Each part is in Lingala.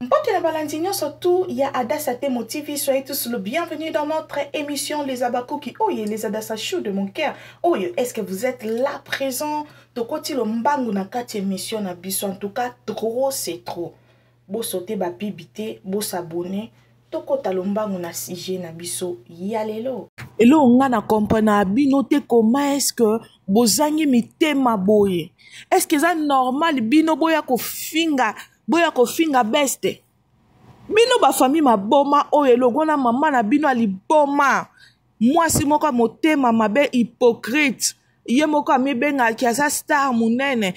Mpote la balandinho surtout, il y a Adasate Motivi, soyez tous le bienvenue dans notre émission Les Abakuki. Oh, les Adasa chou de mon cœur. Oh, est-ce que vous êtes là présent? Tokoti lo mbangu na kati émission na biso. En tout cas, trop c'est trop. Bo sauter ba pibité, bo s'abonner. Tokota lo mbangu na sujet na biso. Yalelo. Et là, on a compris bino te comment est-ce que bozangi mitema boye. Est-ce que c'est normal bino boya ko finga beste? Bino ba famille ma boma oye logona mama na bino ali boma. Moi si moko motema mabe hypocrite. Ye moko amebenga ki asa star munene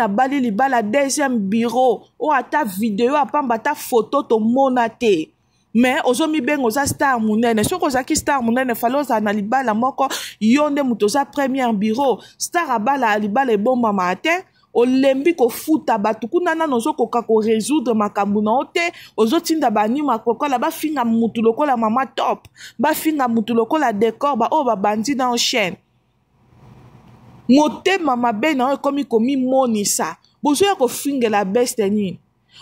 bali libala deuxième bureau. O ata vidéo apamba ta photo to monate. Mais ozomi bengo za star munene soko zaki star munene faloza na libala moko yonde mutoza premier bureau star abala libala ebomba matin olembi ko futa batu kuna na nozo koka ko résoudre makambu na ote ozotinda bani makokola ba finga mutu lokola mama top ba finga mutu lokola décor ba o ba bandi na chaîne motema mabe na komi monisa bozo ya ko fingela best ni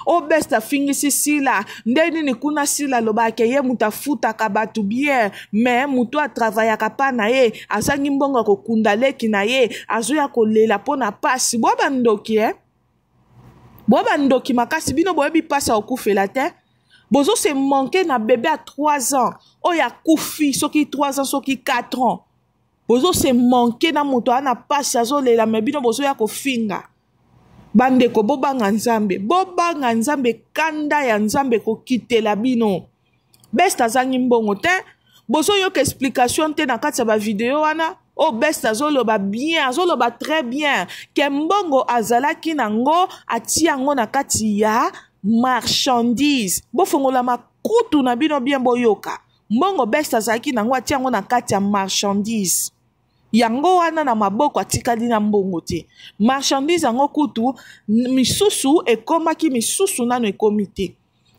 o besta fingisi sila ndeni ni kuna sila lobake ye muta futa kabatu bien mais mutu a travailler kapa na ye asangi mbongo ko kunda leki na ye azoya ko lela pona pasi boba ndoki makasi bino boyebi pasi okufela te bozo se manquer na bébé à 3 ans o ya kufi soki 3 ans soki 4 ans bozo se manquer na mutu ana pasi azolela mais bino bozo ya ko finga bandeko bobanga nzambe kanda ya nzambe ko kitela bino best azangi mbongo te bozo yoka explication te na kati ya ba video wana o best azoloba bien azoloba très bien ke mbongo azalaki nango atia yango na kati ya marchandise bofongola makutu na bino bien boyoka mbongo best azalaki nango atia yango na kati ya marchandise yango wana na maboko atikali na mbongo te marchandise yango kutu misusu ekomaki misusu nano ekomi te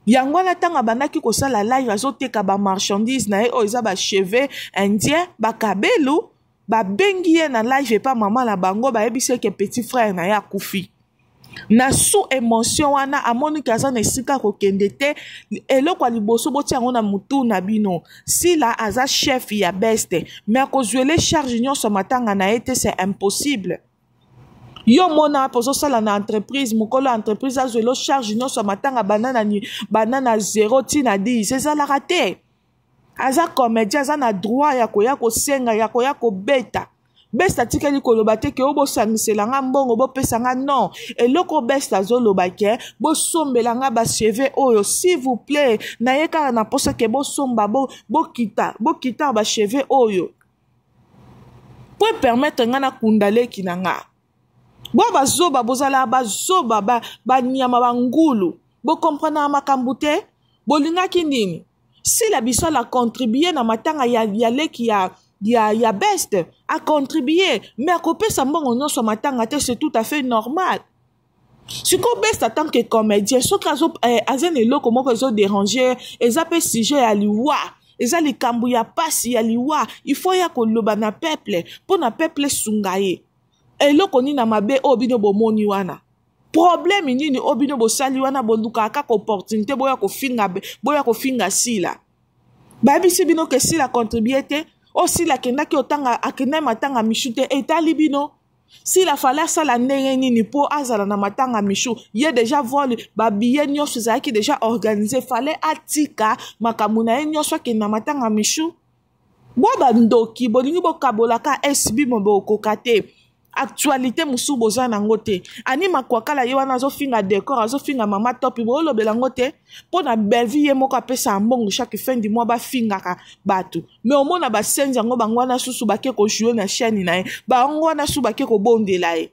yango wana tanga bandaki kosala live azoteka ba marchandise na ye oyo eza ba cheveux indien bakabelu babengi ye na live epa mama na bango bayebisi eke petit frère na ye akufi na sous émotion wana amoni kaza na esika kokende te eloko ya liboso botia yango na mutu na bino sila aza chef ya beste mais akozwele charge nyonso matanga na ye te c'est impossible yo mona pozosala na entreprise mokolo entreprise azwelo charge nyonso matanga banana 0 tina 10 ezalaka te aza comédien aza na droit ya koya kosenga ya koya kobeta besta tikeli koloba te ke obosangisela nga mbongo bopesa nga non eloko besta azoloba ke bosombela nga ba cheveux oyo s'il vous plaît na ye kaka na posa ke bosomba bokita ba cheveux oyo po permettre nga na kundaleki na nga bo bazoba bozala bazoba banyama bangulu bokomprendre makambu te bolingaki nini si la biso la contribuer na matanga ya leki ya best a contribuer mais à kopesa mbongo nyonso matanga te c'est tout à fait normal siko best en tant que comédien soki aza na eloko moko ezo déranger eza pe sujet ya liwa eza likambo ya pasi ya liwa il faut ya koloba na peuple mpo na peuple esunga ye eloko nini na mabe oyo bino bomoni wana problème nini oyo bino bosali wana bolukaka kaka opportunité boya kofinga sila bayebisi bino ke sila contribue te o sila akendaki akendai matanga mishu te etali bino sila fala asala ndenge nini mpo azala na matanga mishu ye deja vole babiye nyonso ezalaki deja organisé fale atika makambo na ye nyonso akende na matanga mishu bo bandoki bolingi bokabolaka SB mo bokoka te actualité musu boza nango te ani makwakala ye wana azofinga décor azofinga mama top bolobela ngo te mpo na belle ye moko apesa mbongo chaque fin du mois bafingaka bato mais omona basenzi yango bango wana susu bake kojouer na chaîne na ye bango wana susu bake kobondela ye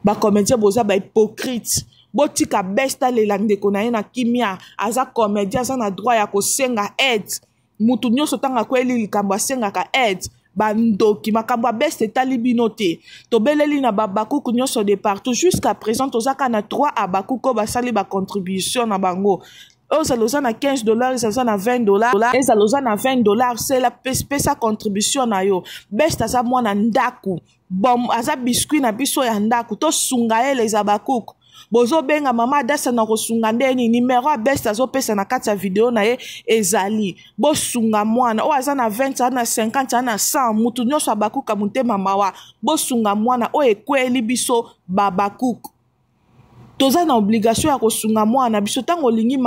bacomédien boza bahypocrite botika besta lela ndeko na ye na kimia aza comédien aza na droit ya kosenga aide mutu nyonso tanga kweli likambo asengaka aide bandoki makambo ya beste etali bino te tobeleli na babakuku nyonso de partout jusqu'à présent tozaka na 3 abakuku basali bacontribution na bango ezala oza na $15 ezala na $20 ezala oza na $20 sela pesa contribution na yo beste aza mwana ndaku bom aza biscuit na biso ya ndaku tosunga ye les abakuku bozo benga mama adasa na kosunga ndeni numéro abest azopesa na kati ya video na ye ezali bosunga mwana o aza na 20 ana 50 ana 100 mutu nyonso abakuka motema mawa bosunga mwana o ekweli biso babakuku toza na obligation ya kosunga mwana biso tango olingi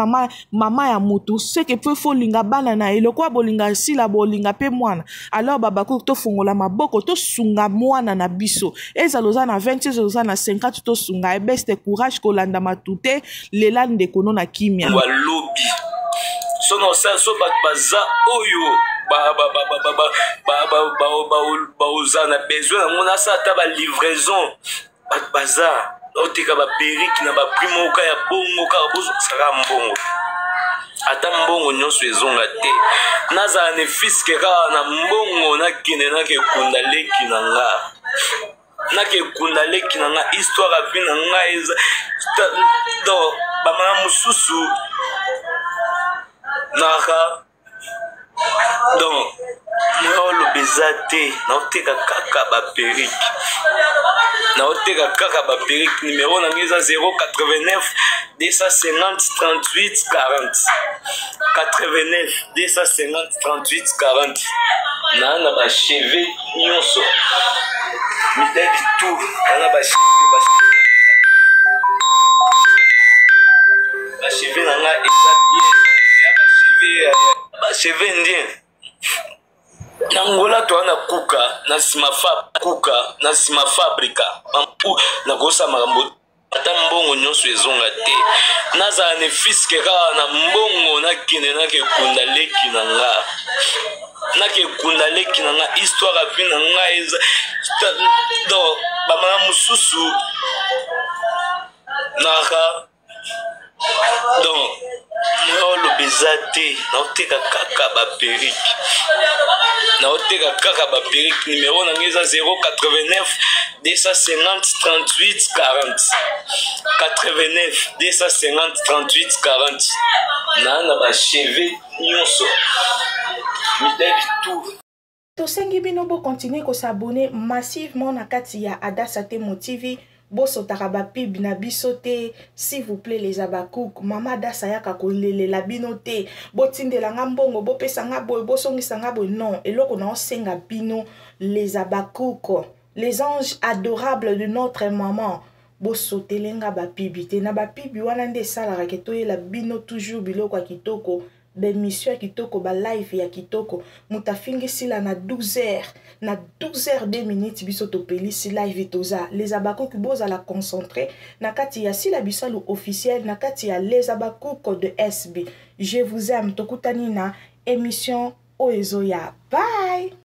mama ya mutu seke pe fo linga bana na eloko bolinga sila bolinga pe mwana alors babakuku tofungola maboko tosunga mwana na biso ezaloza na 20 ezaloza na 50 tosunga ebeste courage kolanda matute lela ndekono na kimia walobi sono senso baza oyo baoza na besoin na mona sa ta ba livraison baza otika ba periki na ba primo ka ya bongo ka bozo saka mbongo ata mbongo nyonso ezonga te naza ne fiske ka na mbongo na kine na ke kunda leki na nga na ke kunda leki na nga histoire api na nga eza do ba mama mususu naka donc molo bezate na oteka kaka ba periki na oteka kaka ba periki numéro na ngeza 089 250 38 40 89 250 38 40 na ba cheve nyonso miteki tout na ba cheve na nga eza bien ya ba cheve ndien na ngola to na kuka na sima fabrika na kosa makambo ata mbongo nyonso ezonga te naza ne fiske ka na mbongo na kine na ke kunda leki na nga na ke kunda leki na nga histoire api na nga eza donc ba mama mususu naka donc molo bezate na oteka kaka ba periki na oteka kaka ba periki numéro na ngeza 089 250 38 40 89 250 38 40 na ba cheve nyonso miteki tout tosengi bino bo continuer ko s'abonner massivement na kati ya Adassa Temo TV bosotaka bapib na biso te s'il vous plaît les abakouk mama Adassa yaka kolelela bino te botindela nga mbongo bopesa nga boy bosongisa nga boy non eloko na osenga bino les abakouk les anges adorables de notre maman bosotelenga bapibi te na bapibi wana nde esalaka ke toyela bino toujours biloko ya kitoko bemission ya kitoko ba live ya kitoko mutafingi sila na 12h na 12h 2 minutes biso topeli si live toza les abakouk boza la concentrer na kati ya sila bisalu officiel na kati ya les abakouk de SB je vous aime tokutani na émission oezo ya bye.